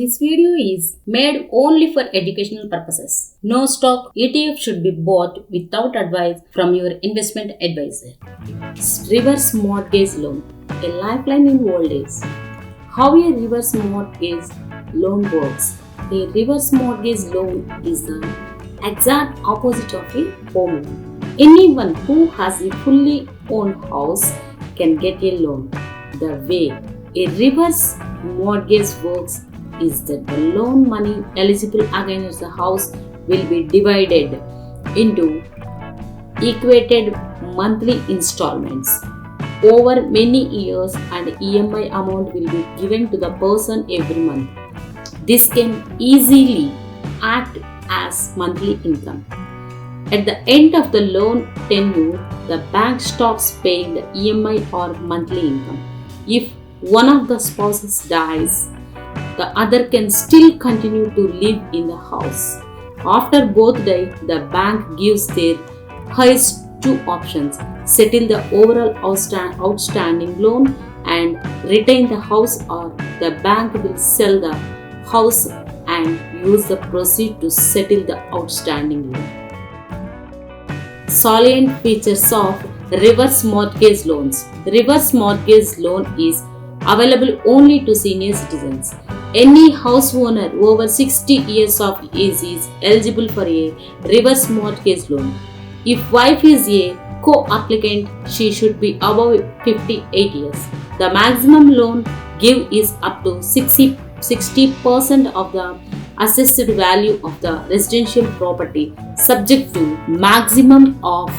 This video is made only for educational purposes. No stock ETF should be bought without advice from your investment advisor. Reverse mortgage loan, a lifeline in old age. How a reverse mortgage loan works. A reverse mortgage loan is the exact opposite of a home loan. Anyone who has a fully owned house can get a loan. The way a reverse mortgage works is that the loan money eligible against the house will be divided into equated monthly installments over many years, and EMI amount will be given to the person every month. This can easily act as monthly income. At the end of the loan tenure, the bank stops paying the EMI or monthly income. If one of the spouses dies, the other can still continue to live in the house. After both die, the bank gives their highest two options: settle the overall outstanding loan and retain the house, or the bank will sell the house and use the proceeds to settle the outstanding loan. Salient features of reverse mortgage loans. Reverse mortgage loan is available only to senior citizens. Any house owner over 60 years of age is eligible for a reverse mortgage loan. If wife is a co-applicant, she should be above 58 years. The maximum loan give is up to 60% of the assessed value of the residential property, subject to maximum of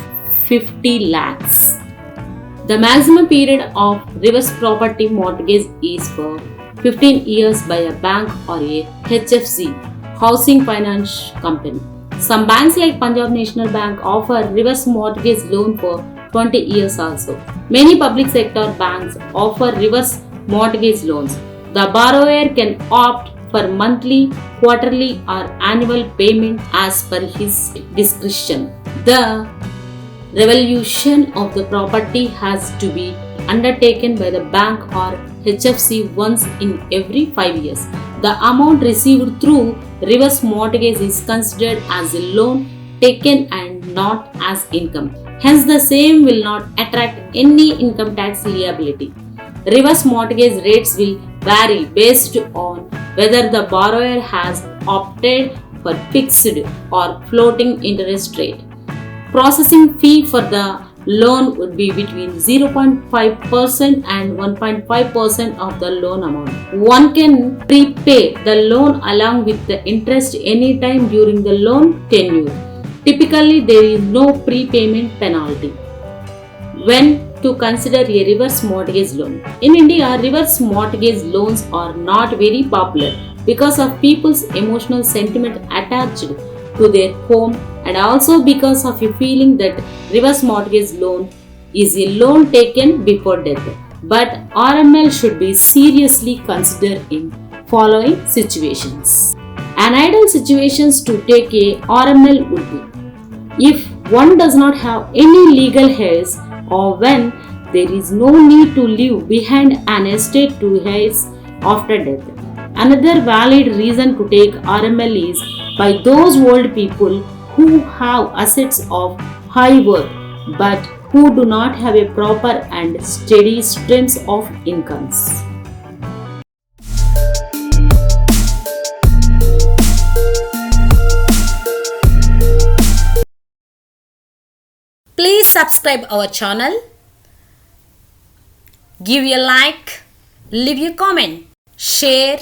50 lakhs. The maximum period of reverse property mortgage is for 15 years by a bank or a HFC, housing finance company. Some banks like Punjab National Bank offer reverse mortgage loan for 20 years also. Many public sector banks offer reverse mortgage loans. The borrower can opt for monthly, quarterly or annual payment as per his discretion. The revaluation of the property has to be undertaken by the bank or HFC once in every 5 years. The amount received through reverse mortgage is considered as a loan taken and not as income. Hence, the same will not attract any income tax liability. Reverse mortgage rates will vary based on whether the borrower has opted for fixed or floating interest rate. Processing fee for the loan would be between 0.5% and 1.5% of the loan amount. One can prepay the loan along with the interest anytime during the loan tenure. Typically, there is no prepayment penalty. When to consider a reverse mortgage loan? In India, reverse mortgage loans are not very popular because of people's emotional sentiment attached to their home, and also because of a feeling that reverse mortgage loan is a loan taken before death. But RML should be seriously considered in following situations. An ideal situations to take a RML would be if one does not have any legal heirs, or when there is no need to leave behind an estate to heirs after death. Another valid reason to take RML is by those old people who have assets of high worth but who do not have a proper and steady streams of incomes. Please subscribe our channel, give a like, leave a comment, share